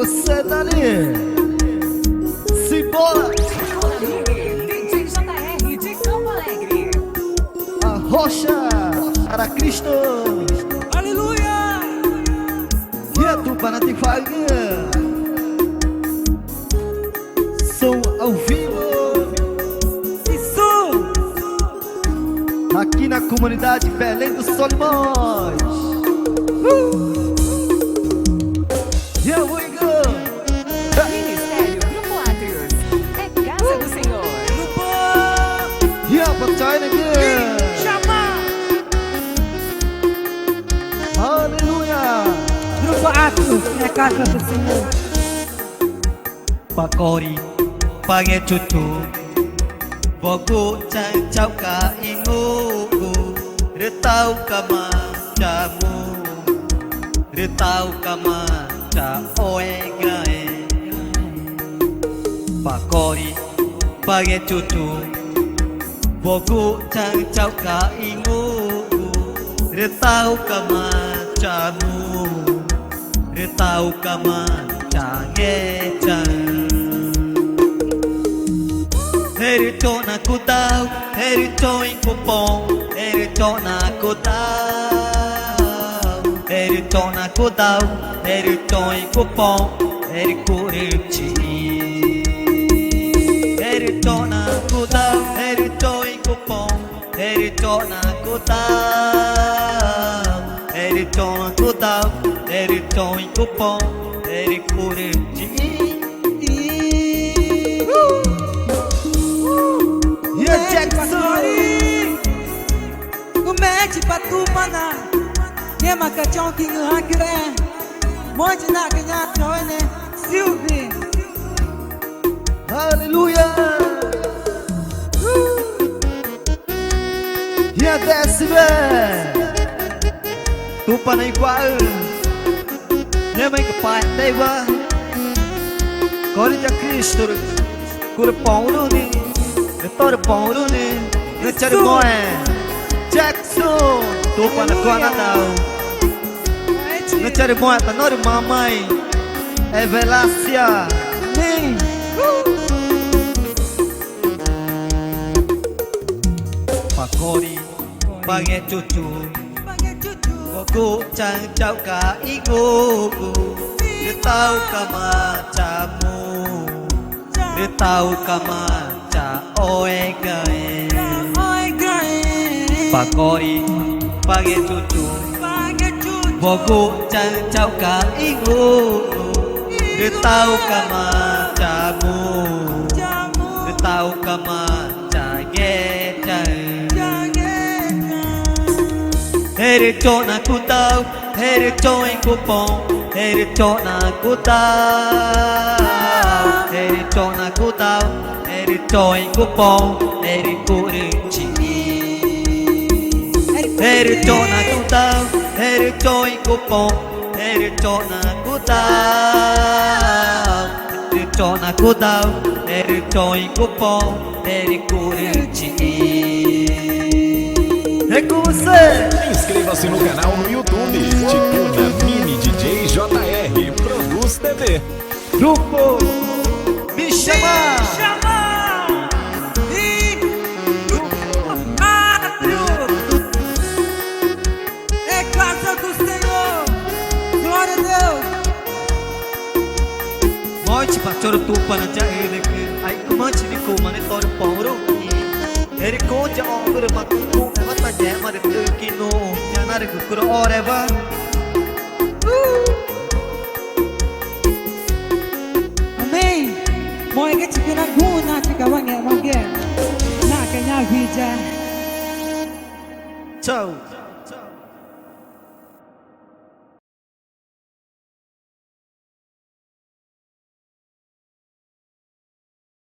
Você dali, Simbora, DJ JR de Campo Alegre. a rocha para Cristo. Aleluia! E a tu para te fazer som ao vivo Isso! aqui na comunidade Belém dos Solimões. Here we go. Ministério Grupo Atrios. É casa do Senhor. E a batalha aqui. Chama! Aleluia. Grupo Atrios. É casa do Senhor. Pakori pange cucu boku cang cau ka inguku retau kama camu retau kama ca oe grae Pakori pange cucu boku cang cau ka inguku retau kama camu retau kama cange cang Erito na kutau, erito em cupom, erito na kutau, erito na kutau, erito em cupom, ericuriti. Erito na kutau, erito em cupom, erito na kutau, erito na kutau, erito em cupom, ericuriti. E a Jackson. Kumeti patumana Yema kachon king hakire Monte na kanya toine Silvi Aleluia. E a décima. Tu para igual. Nem que pai teva. Glória a Cristo. Cura pão no ni. Todo pão no ni. Nechar moe. Jackson. Tu para Guanadal. Nechar moe. Tanor mamãe. É Velácia. Nem. Pakori pange cucu boku cang cau ka iguku dia tahu kama camu dia tahu kama ca oe gae Pakori pange cucu boku cang cau ka iguku dia tahu kama camu dia tahu kama ca ge Erito na kutau, erito em cupom, erito na kutau, erito na kutau, erito em cupom, ericuriti. Erito na kutau, erito em cupom, erito na kutau, erito na kutau, erito em cupom, ericuriti. É com você. Inscreva-se no canal no YouTube, Ticuna Mini DJ JR Produz TV. Grupo Me Chama. E Grupo Atrios É casa do Senhor Glória a Deus Monte pastor tu para jair que ai kumanchi ni ko mane tor pauro eri ko ja ogre matu mata je mare kino janare kukro oreva Amém Moe que tigina guna Tika wange wange Na kanya vija Tchau.